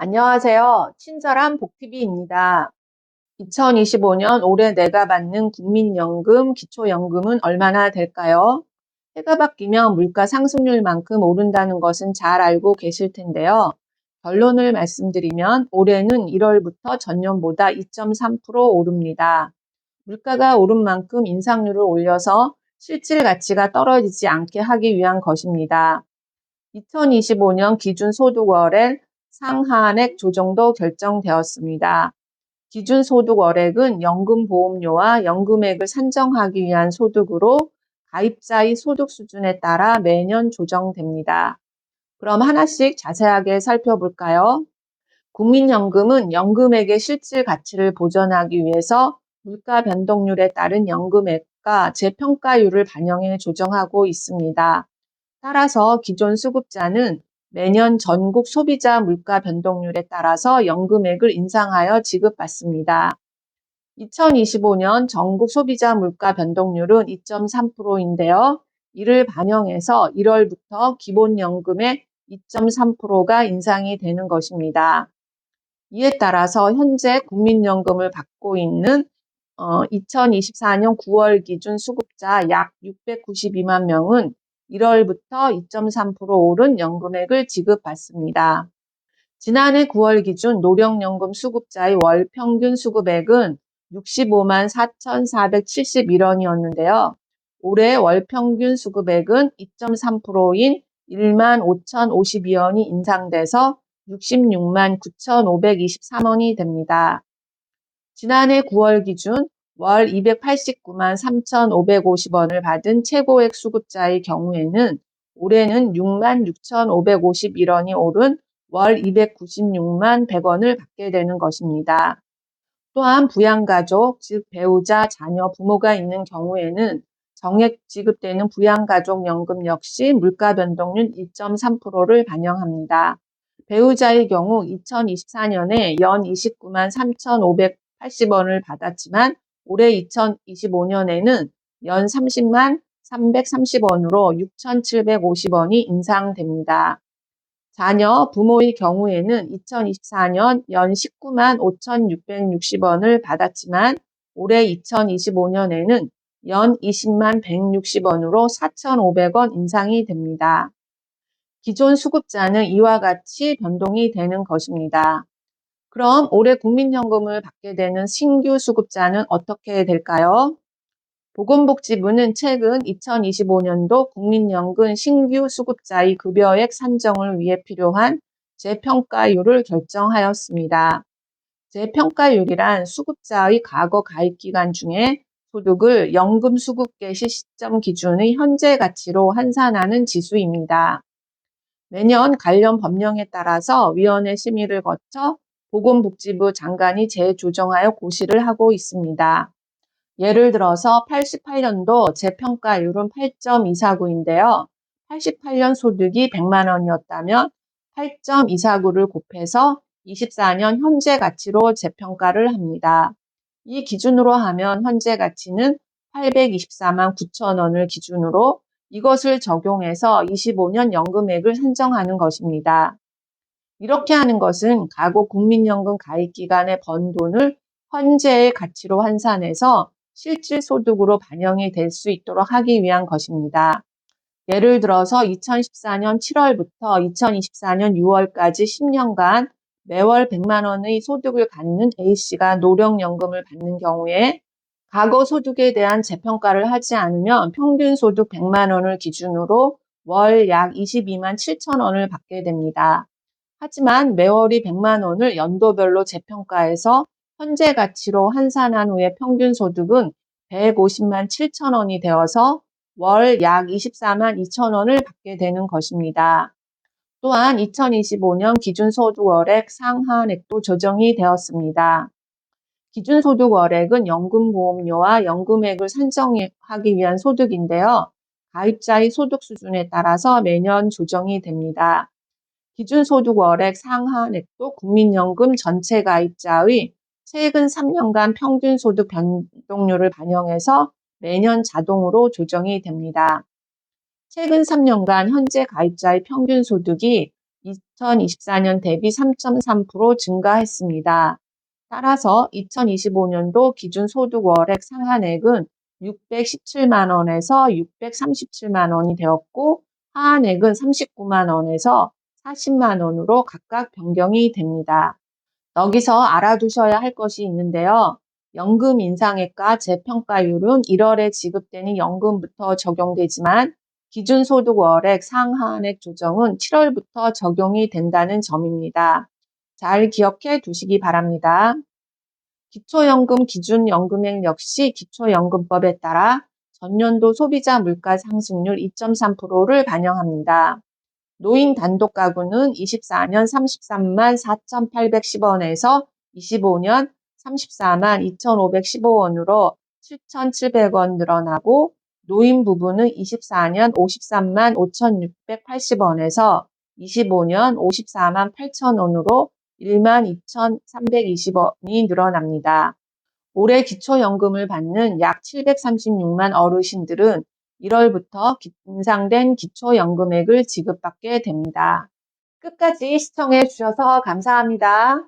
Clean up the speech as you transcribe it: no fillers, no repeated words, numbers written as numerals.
안녕하세요. 친절한 복TV입니다. 2025년 올해 내가 받는 국민연금, 기초연금은 얼마나 될까요? 해가 바뀌면 물가 상승률만큼 오른다는 것은 잘 알고 계실 텐데요. 결론을 말씀드리면 올해는 1월부터 전년보다 2.3% 오릅니다. 물가가 오른 만큼 인상률을 올려서 실질 가치가 떨어지지 않게 하기 위한 것입니다. 2025년 기준소득월의 상한액 조정도 결정되었습니다. 기준소득월액은 연금보험료와 연금액을 산정하기 위한 소득으로 가입자의 소득 수준에 따라 매년 조정됩니다. 그럼 하나씩 자세하게 살펴볼까요? 국민연금은 연금액의 실질 가치를 보전하기 위해서 물가 변동률에 따른 연금액과 재평가율을 반영해 조정하고 있습니다. 따라서 기존 수급자는 매년 전국 소비자 물가 변동률에 따라서 연금액을 인상하여 지급받습니다. 2025년 전국 소비자 물가 변동률은 2.3%인데요. 이를 반영해서 1월부터 기본연금의 2.3%가 인상이 되는 것입니다. 이에 따라서 현재 국민연금을 받고 있는 2024년 9월 기준 수급자 약 692만 명은 1월부터 2.3% 오른 연금액을 지급받습니다. 지난해 9월 기준 노령연금 수급자의 월 평균 수급액은 65만 4,471원이었는데요. 올해 월 평균 수급액은 2.3%인 1만 5,052원이 인상돼서 66만 9,523원이 됩니다. 지난해 9월 기준 월 289만 3,550원을 받은 최고액 수급자의 경우에는 올해는 6만 6,551원이 오른 월 296만 100원을 받게 되는 것입니다. 또한 부양가족, 즉 배우자, 자녀, 부모가 있는 경우에는 정액 지급되는 부양가족연금 역시 물가 변동률 2.3%를 반영합니다. 배우자의 경우 2024년에 연 29만 3,580원을 받았지만 올해 2025년에는 연 30만 330원으로 6,750원이 인상됩니다. 자녀, 부모의 경우에는 2024년 연 19만 5,660원을 받았지만 올해 2025년에는 연 20만 160원으로 4,500원 인상이 됩니다. 기존 수급자는 이와 같이 변동이 되는 것입니다. 그럼 올해 국민연금을 받게 되는 신규 수급자는 어떻게 될까요? 보건복지부는 최근 2025년도 국민연금 신규 수급자의 급여액 산정을 위해 필요한 재평가율을 결정하였습니다. 재평가율이란 수급자의 과거 가입기간 중에 소득을 연금 수급 개시 시점 기준의 현재 가치로 환산하는 지수입니다. 매년 관련 법령에 따라서 위원회 심의를 거쳐 보건복지부 장관이 재조정하여 고시를 하고 있습니다. 예를 들어서 88년도 재평가율은 8.249인데요. 88년 소득이 100만 원이었다면 8.249를 곱해서 24년 현재 가치로 재평가를 합니다. 이 기준으로 하면 현재 가치는 824만 9천 원을 기준으로 이것을 적용해서 25년 연금액을 산정하는 것입니다. 이렇게 하는 것은 과거 국민연금 가입 기간에 번 돈을 현재의 가치로 환산해서 실질 소득으로 반영이 될 수 있도록 하기 위한 것입니다. 예를 들어서 2014년 7월부터 2024년 6월까지 10년간 매월 100만 원의 소득을 갖는 A씨가 노령연금을 받는 경우에 과거 소득에 대한 재평가를 하지 않으면 평균 소득 100만 원을 기준으로 월 약 22만 7천 원을 받게 됩니다. 하지만 매월이 100만 원을 연도별로 재평가해서 현재 가치로 환산한 후에 평균 소득은 150만 7천 원이 되어서 월 약 24만 2천 원을 받게 되는 것입니다. 또한 2025년 기준소득월액 상한액도 조정이 되었습니다. 기준소득월액은 연금보험료와 연금액을 산정하기 위한 소득인데요. 가입자의 소득 수준에 따라서 매년 조정이 됩니다. 기준소득월액 상한액도 국민연금 전체 가입자의 최근 3년간 평균 소득 변동률을 반영해서 매년 자동으로 조정이 됩니다. 최근 3년간 현재 가입자의 평균 소득이 2024년 대비 3.3% 증가했습니다. 따라서 2025년도 기준소득 월액 상한액은 617만 원에서 637만 원이 되었고, 하한액은 39만 원에서 40만 원으로 각각 변경이 됩니다. 여기서 알아두셔야 할 것이 있는데요. 연금 인상액과 재평가율은 1월에 지급되는 연금부터 적용되지만 기준소득 월액 상한액 조정은 7월부터 적용이 된다는 점입니다. 잘 기억해 두시기 바랍니다. 기초연금 기준연금액 역시 기초연금법에 따라 전년도 소비자 물가 상승률 2.3%를 반영합니다. 노인 단독 가구는 24년 33만 4,810원에서 25년 34만 2,515원으로 7,700원 늘어나고, 노인 부부는 24년 53만 5,680원에서 25년 54만 8,000원으로 1만 2,320원이 늘어납니다. 올해 기초연금을 받는 약 736만 어르신들은 1월부터 인상된 기초연금액을 지급받게 됩니다. 끝까지 시청해 주셔서 감사합니다.